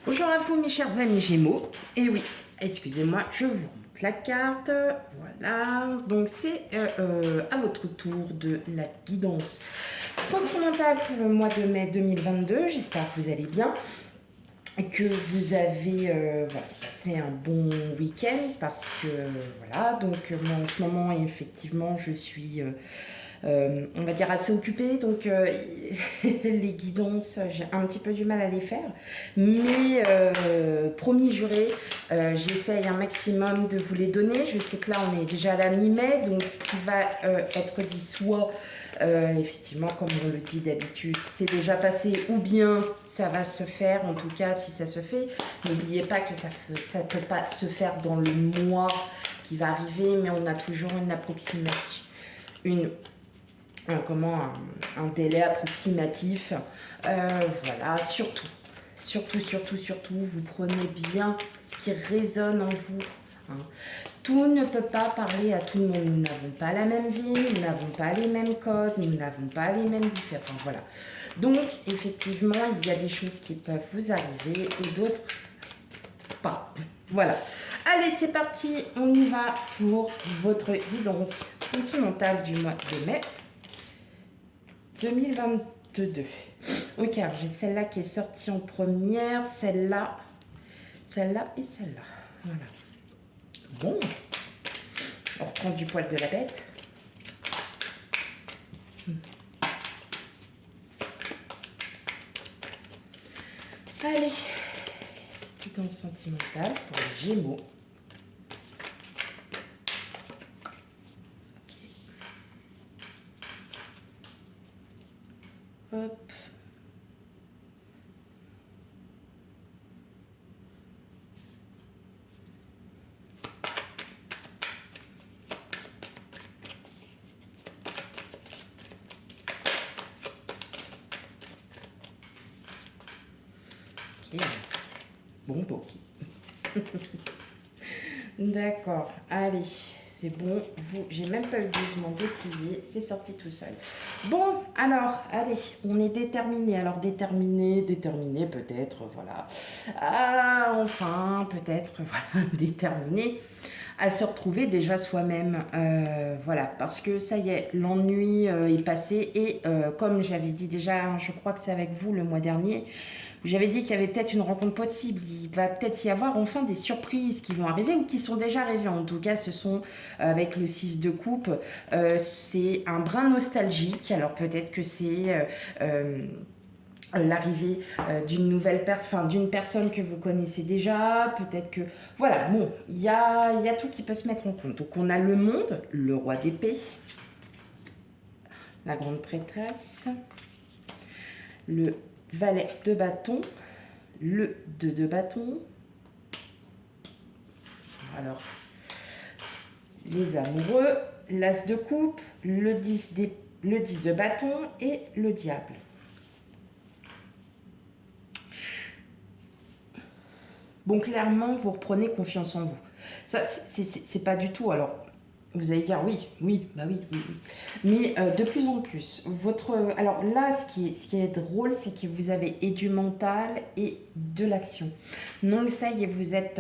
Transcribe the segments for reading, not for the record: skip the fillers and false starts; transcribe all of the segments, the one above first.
Bonjour à vous mes chers amis Gémeaux. Et oui, excusez-moi, je vous remonte la carte. Voilà, donc c'est à votre tour de la guidance sentimentale pour le mois de mai 2022. J'espère que vous allez bien, que vous avez voilà, passé un bon week-end parce que voilà, donc moi en ce moment effectivement je suis on va dire assez occupée, donc les guidances, j'ai un petit peu du mal à les faire. Mais promis juré, j'essaye un maximum de vous les donner. Je sais que là, on est déjà à la mi-mai, donc ce qui va être dit soit, effectivement, comme on le dit d'habitude, c'est déjà passé, ou bien ça va se faire. En tout cas, si ça se fait, n'oubliez pas que ça ne peut pas se faire dans le mois qui va arriver, mais on a toujours une approximation, un délai approximatif. Voilà, surtout, vous prenez bien ce qui résonne en vous. Hein. Tout ne peut pas parler à tout le monde. Nous n'avons pas la même vie, nous n'avons pas les mêmes codes, nous n'avons pas les mêmes différences. Enfin, voilà. Donc, effectivement, il y a des choses qui peuvent vous arriver et d'autres pas. Voilà. Allez, c'est parti. On y va pour votre guidance sentimentale du mois de mai 2022. Ok, alors j'ai celle-là qui est sortie en première, celle-là et celle-là. Voilà. Bon, on reprend du poil de la bête. Allez, guidance sentimentale pour les Gémeaux. Hop. Ok. Bon, ok. D'accord, allez, c'est bon. J'ai même pas eu besoin de plier, c'est sorti tout seul. Bon, alors, allez, on est déterminé. Alors, déterminé peut-être, voilà. Ah, enfin, peut-être, voilà, déterminé à se retrouver déjà soi-même. Voilà, parce que ça y est, l'ennui est passé. Et comme j'avais dit déjà, je crois que c'est avec vous le mois dernier, j'avais dit qu'il y avait peut-être une rencontre possible. Il va peut-être y avoir enfin des surprises qui vont arriver ou qui sont déjà arrivées. En tout cas, ce sont avec le 6 de coupe. C'est un brin nostalgique. Alors peut-être que c'est l'arrivée d'une nouvelle personne, enfin d'une personne que vous connaissez déjà, peut-être que... Voilà, bon, il y a tout qui peut se mettre en compte. Donc on a le monde, le roi d'épée, la grande prêtresse, le valet de bâton, le 2 de bâton, alors les amoureux, l'as de coupe, le 10 de bâton et le diable. Bon, clairement, vous reprenez confiance en vous. Ça, c'est pas du tout. Alors, vous allez dire oui. Mais de plus en plus, alors là, ce qui est drôle, c'est que vous avez et du mental et de l'action. Donc ça y est, vous êtes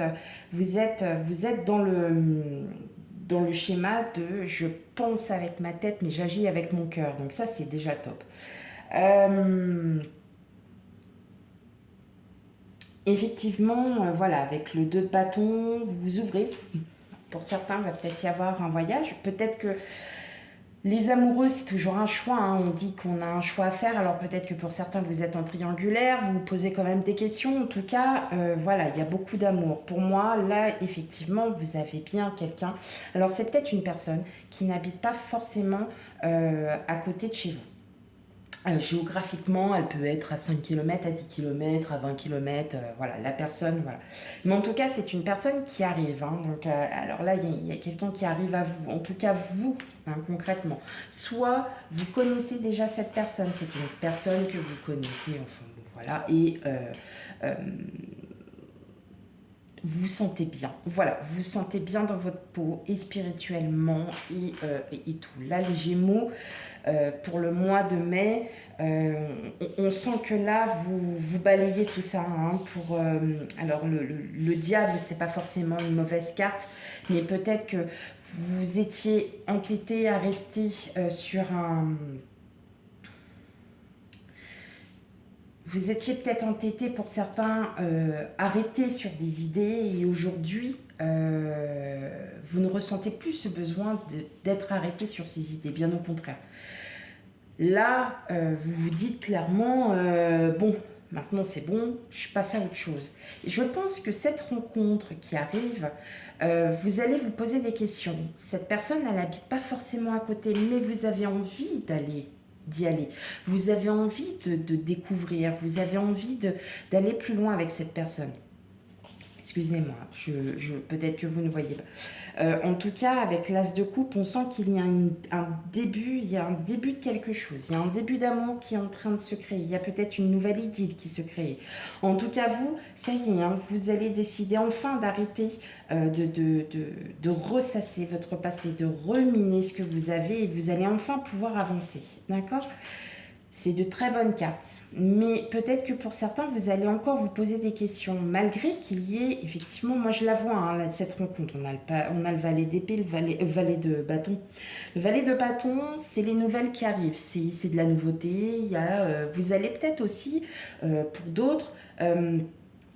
dans le schéma de je pense avec ma tête, mais j'agis avec mon cœur. Donc ça, c'est déjà top. Effectivement, voilà, avec le 2 de bâton, vous vous ouvrez. Pour certains, il va peut-être y avoir un voyage. Peut-être que les amoureux, c'est toujours un choix. Hein. On dit qu'on a un choix à faire. Alors peut-être que pour certains, vous êtes en triangulaire, vous vous posez quand même des questions. En tout cas, voilà, il y a beaucoup d'amour. Pour moi, là, effectivement, vous avez bien quelqu'un. Alors c'est peut-être une personne qui n'habite pas forcément à côté de chez vous. Géographiquement, elle peut être à 5 km, à 10 km, à 20 km, voilà, la personne, voilà. Mais en tout cas, c'est une personne qui arrive, hein, donc, alors là, il y a quelqu'un qui arrive à vous, en tout cas vous, hein, concrètement. Soit vous connaissez déjà cette personne, c'est une personne que vous connaissez, enfin, bon, voilà, et vous vous sentez bien. Voilà, vous vous sentez bien dans votre peau et spirituellement et tout. Là, les Gémeaux, pour le mois de mai, on sent que là, vous balayez tout ça. Hein, alors, le diable, c'est pas forcément une mauvaise carte, mais peut-être que vous étiez entêté à rester sur un... Vous étiez peut-être entêté pour certains, arrêtés sur des idées et aujourd'hui, vous ne ressentez plus ce besoin d'être arrêté sur ces idées, bien au contraire. Là, vous vous dites clairement, bon, maintenant c'est bon, je passe à autre chose. Et je pense que cette rencontre qui arrive, vous allez vous poser des questions. Cette personne, elle n'habite pas forcément à côté, mais vous avez envie d'y aller. Vous avez envie de découvrir, vous avez envie d'aller plus loin avec cette personne. Excusez-moi, peut-être que vous ne voyez pas. En tout cas, avec l'As de coupe, on sent qu'il y a un début, il y a un début de quelque chose. Il y a un début d'amour qui est en train de se créer. Il y a peut-être une nouvelle idylle qui se crée. En tout cas, vous, ça y est, hein, vous allez décider enfin d'arrêter de ressasser votre passé, de reminer ce que vous avez et vous allez enfin pouvoir avancer. D'accord ? C'est de très bonnes cartes. Mais peut-être que pour certains, vous allez encore vous poser des questions, malgré qu'il y ait, effectivement, moi je la vois, hein, cette rencontre. On a le valet d'épée, le valet de bâton. Le valet de bâton, c'est les nouvelles qui arrivent, c'est de la nouveauté. Vous allez peut-être aussi, pour d'autres,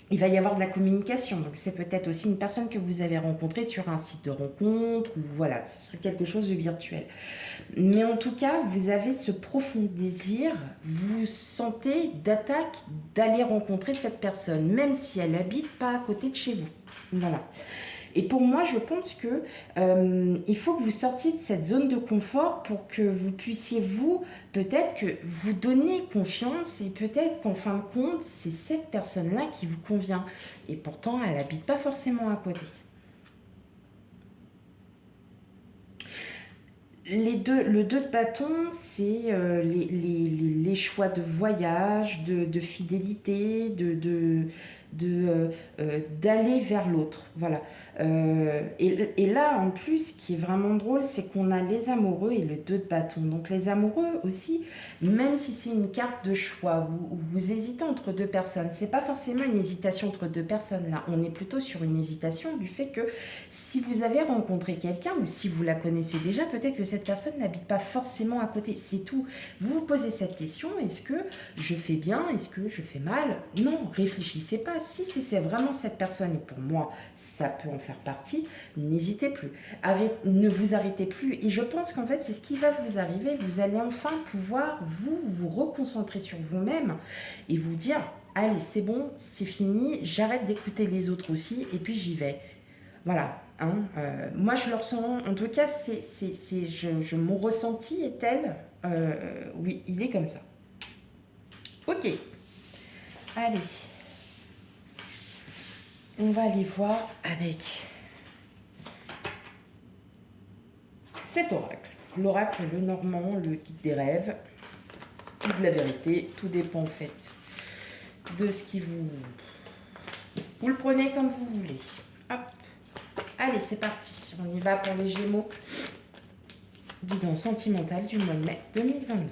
il va y avoir de la communication. Donc, c'est peut-être aussi une personne que vous avez rencontrée sur un site de rencontre ou voilà, ce serait quelque chose de virtuel. Mais en tout cas, vous avez ce profond désir, vous sentez d'attaque d'aller rencontrer cette personne, même si elle n'habite pas à côté de chez vous. Voilà. Et pour moi, je pense que il faut que vous sortiez de cette zone de confort pour que vous puissiez, peut-être que vous donner confiance et peut-être qu'en fin de compte, c'est cette personne-là qui vous convient. Et pourtant, elle n'habite pas forcément à côté. Le 2 de bâton, c'est les choix de voyage, de fidélité, d'aller vers l'autre. Voilà. Et là, en plus, ce qui est vraiment drôle, c'est qu'on a les amoureux et le 2 de bâton. Donc les amoureux aussi, même si c'est une carte de choix, où vous hésitez entre deux personnes, c'est pas forcément une hésitation entre deux personnes là. On est plutôt sur une hésitation du fait que si vous avez rencontré quelqu'un ou si vous la connaissez déjà, peut-être que cette personne n'habite pas forcément à côté. C'est tout. Vous vous posez cette question, est-ce que je fais bien? Est-ce que je fais mal? Non, réfléchissez pas. Si c'est vraiment cette personne, et pour moi, ça peut en faire partie, n'hésitez plus. Ne vous arrêtez plus. Et je pense qu'en fait, c'est ce qui va vous arriver. Vous allez enfin pouvoir vous reconcentrer sur vous-même et vous dire, allez, c'est bon, c'est fini, j'arrête d'écouter les autres aussi, et puis j'y vais. Voilà. Hein, moi, je le ressens. En tout cas, mon ressenti est tel. Oui, il est comme ça. Ok. Allez. On va aller voir avec cet oracle. L'oracle, le normand, le guide des rêves. Tout de la vérité. Tout dépend en fait de ce qui vous... Vous le prenez comme vous voulez. Hop. Allez, c'est parti. On y va pour les Gémeaux. Guidance sentimentale du mois de mai 2022.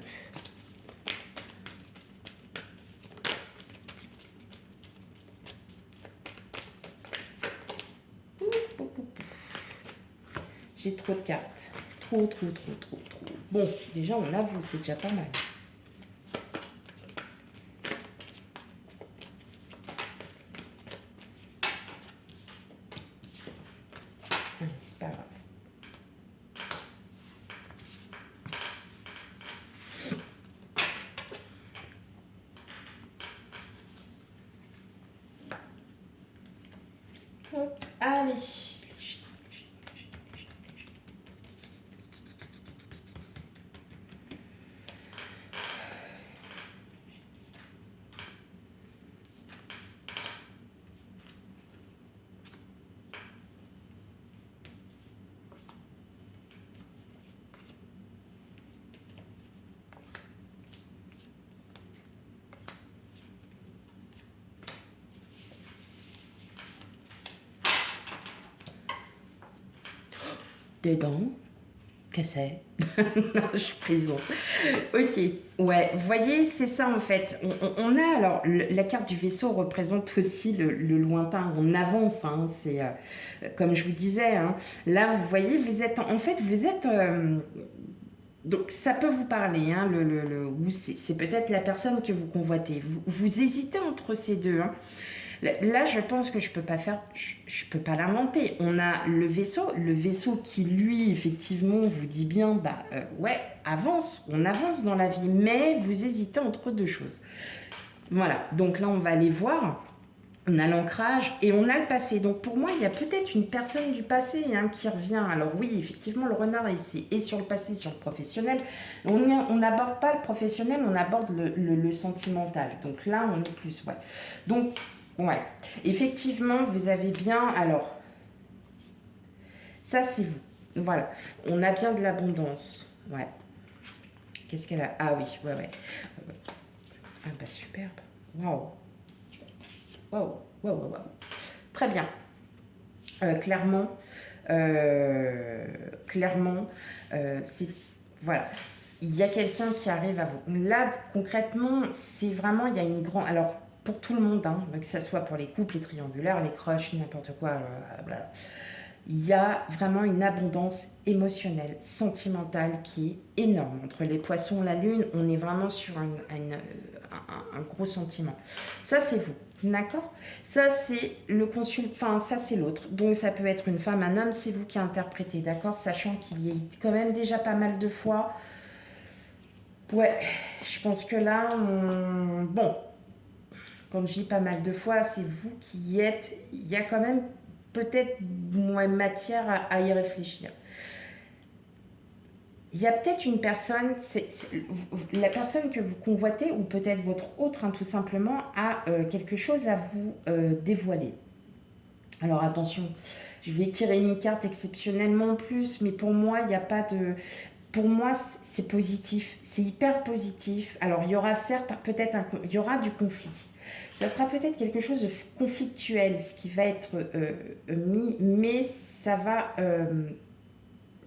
J'ai trop de cartes. Trop. Bon, déjà, on avoue, c'est déjà pas mal. C'est pas grave. Hop, allez. Des dents cassées. Non, je plaisante. Ok, ouais, vous voyez, c'est ça en fait. On a, alors, la carte du vaisseau représente aussi le lointain. On avance, hein, c'est comme je vous disais. Hein, là, vous voyez, vous êtes, en fait, vous êtes... donc, ça peut vous parler, hein, ou c'est peut-être la personne que vous convoitez. Vous hésitez entre ces deux. Hein. Là, je pense que je peux pas faire, je peux pas l'inventer. On a le vaisseau qui, lui, effectivement, vous dit bien, bah ouais, avance, on avance dans la vie, mais vous hésitez entre deux choses. Voilà, donc là, on va aller voir. On a l'ancrage et on a le passé. Donc pour moi, il y a peut-être une personne du passé hein, qui revient. Alors oui, effectivement, le renard ici est sur le passé, sur le professionnel. On n'aborde pas le professionnel, on aborde le sentimental. Donc là, on est plus, ouais. Donc, ouais. Effectivement, vous avez bien... Alors, ça, c'est vous. Voilà. On a bien de l'abondance. Ouais. Qu'est-ce qu'elle a? Ah oui, ouais. Ah bah, superbe. Waouh. Wow. Très bien. Clairement, c'est... Voilà. Il y a quelqu'un qui arrive à vous. Là, concrètement, c'est vraiment... Il y a une grande... Alors, pour tout le monde, hein, que ce soit pour les couples, les triangulaires, les crushs, n'importe quoi, blablabla. Il y a vraiment une abondance émotionnelle, sentimentale qui est énorme. Entre les poissons et la lune, on est vraiment sur un gros sentiment. Ça, c'est vous, d'accord? Ça, c'est le consul... Enfin, ça, c'est l'autre. Donc, ça peut être une femme, un homme, c'est vous qui interprétez, d'accord? Sachant qu'il y a quand même déjà pas mal de fois. Ouais, je pense que là, bon, quand je dis pas mal de fois, c'est vous qui y êtes. Il y a quand même peut-être moins matière à y réfléchir. Il y a peut-être une personne, la personne que vous convoitez, ou peut-être votre autre, hein, tout simplement, a quelque chose à vous dévoiler. Alors attention, je vais tirer une carte exceptionnellement plus, mais pour moi, il n'y a pas de... Pour moi, c'est positif, c'est hyper positif. Alors, il y aura certes, peut-être, il y aura du conflit. Ça sera peut-être quelque chose de conflictuel, ce qui va être mis, mais ça va...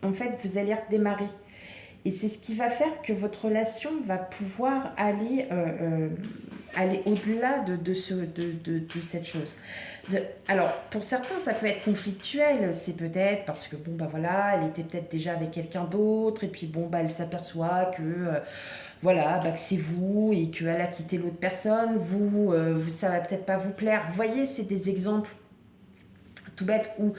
en fait, vous allez redémarrer. Et c'est ce qui va faire que votre relation va pouvoir aller au-delà de cette chose. Alors, pour certains, ça peut être conflictuel. C'est peut-être parce que, bon, bah voilà, elle était peut-être déjà avec quelqu'un d'autre. Et puis, bon, bah, elle s'aperçoit que, voilà, bah, que c'est vous et qu'elle a quitté l'autre personne. Vous, ça va peut-être pas vous plaire. Vous voyez, c'est des exemples tout bête, ou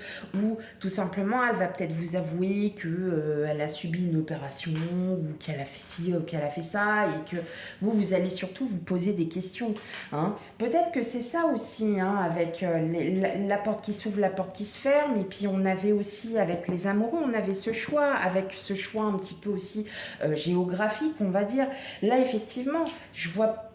tout simplement elle va peut-être vous avouer que elle a subi une opération, ou qu'elle a fait ci, ou qu'elle a fait ça, et que vous allez surtout vous poser des questions. Hein. Peut-être que c'est ça aussi, hein, avec la porte qui s'ouvre, la porte qui se ferme, et puis on avait aussi, avec les amoureux, on avait ce choix, avec ce choix un petit peu aussi géographique, on va dire. Là, effectivement, je vois...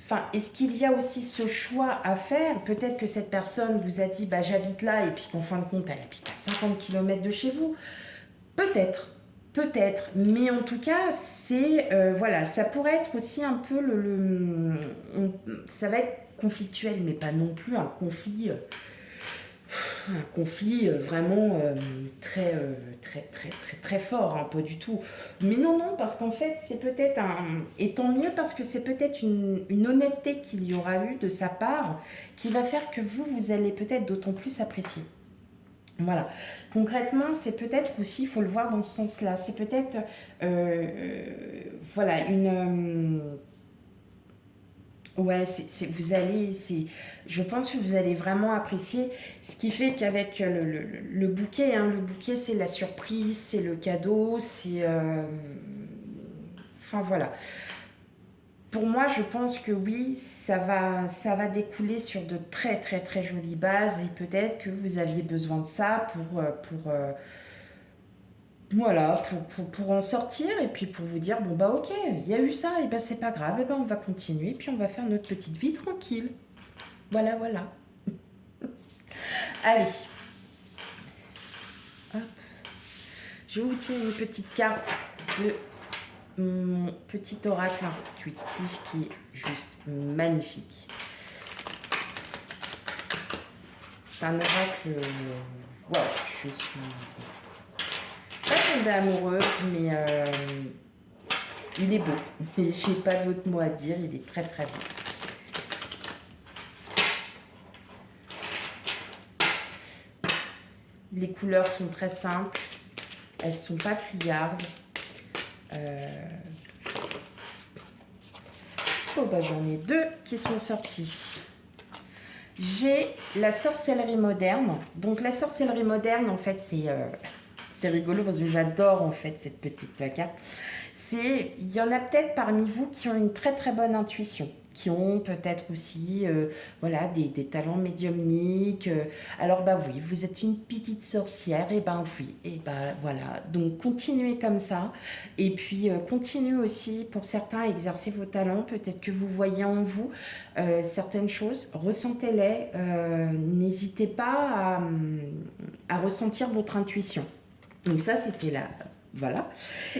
Enfin, est-ce qu'il y a aussi ce choix à faire? Peut-être que cette personne vous a dit bah, j'habite là et puis qu'en fin de compte elle habite à 50 km de chez vous. Peut-être, mais en tout cas, c'est voilà, ça pourrait être aussi un peu ça va être conflictuel, mais pas non plus un conflit vraiment très fort, hein, pas du tout. Mais non, parce qu'en fait, c'est peut-être et tant mieux, parce que c'est peut-être une honnêteté qu'il y aura eu de sa part qui va faire que vous allez peut-être d'autant plus apprécier. Voilà. Concrètement, c'est peut-être aussi, il faut le voir dans ce sens-là, c'est peut-être, voilà, ouais, je pense que vous allez vraiment apprécier, ce qui fait qu'avec le bouquet, hein, le bouquet c'est la surprise, c'est le cadeau, c'est... Enfin voilà. Pour moi, je pense que oui, ça va découler sur de très jolies bases, et peut-être que vous aviez besoin de ça voilà, pour en sortir, et puis pour vous dire, bon bah ok, il y a eu ça, et ben c'est pas grave, et ben on va continuer, puis on va faire notre petite vie tranquille. Voilà. Allez. Hop. Je vous tiens une petite carte de mon petit oracle intuitif qui est juste magnifique. C'est un oracle... Wow, je suis... tombée amoureuse, mais il est beau. Et j'ai pas d'autre mot à dire, il est très très beau. Les couleurs sont très simples, elles sont pas criardes. Oh bah j'en ai deux qui sont sortis. J'ai la sorcellerie moderne. Donc la sorcellerie moderne, en fait, c'est rigolo parce que j'adore en fait cette petite carte. Il y en a peut-être parmi vous qui ont une très très bonne intuition, qui ont peut-être aussi voilà, des talents médiumniques. Alors bah oui, vous êtes une petite sorcière, et ben oui, et ben voilà. Donc continuez comme ça, et puis continuez aussi pour certains à exercer vos talents. Peut-être que vous voyez en vous certaines choses, ressentez-les. N'hésitez pas à ressentir votre intuition. Donc ça, c'était la... Voilà.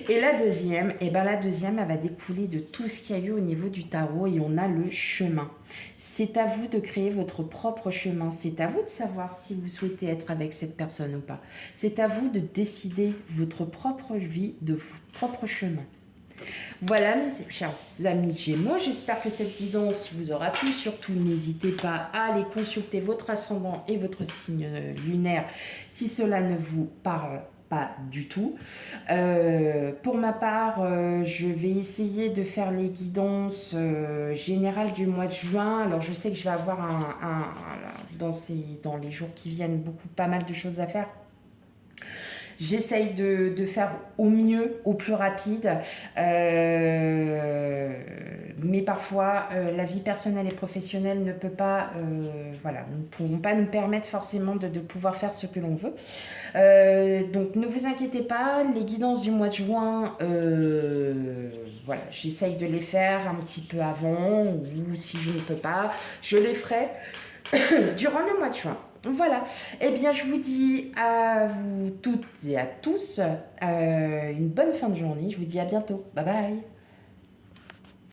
Et la deuxième, et ben la deuxième, elle va découler de tout ce qu'il y a eu au niveau du tarot, et on a le chemin. C'est à vous de créer votre propre chemin. C'est à vous de savoir si vous souhaitez être avec cette personne ou pas. C'est à vous de décider votre propre vie, de votre propre chemin. Voilà mes chers amis Gémeaux, j'espère que cette guidance vous aura plu. Surtout, n'hésitez pas à aller consulter votre ascendant et votre signe lunaire si cela ne vous parle pas du tout. Pour ma part, je vais essayer de faire les guidances générales du mois de juin. Alors je sais que je vais avoir dans les jours qui viennent pas mal de choses à faire. J'essaye de faire au mieux, au plus rapide, mais parfois la vie personnelle et professionnelle ne peut pas, voilà, nous ne pouvons pas nous permettre forcément de pouvoir faire ce que l'on veut. Donc ne vous inquiétez pas, les guidances du mois de juin, voilà, j'essaye de les faire un petit peu avant, ou si je ne peux pas, je les ferai durant le mois de juin. Voilà, eh bien je vous dis à vous toutes et à tous une bonne fin de journée, je vous dis à bientôt, bye bye.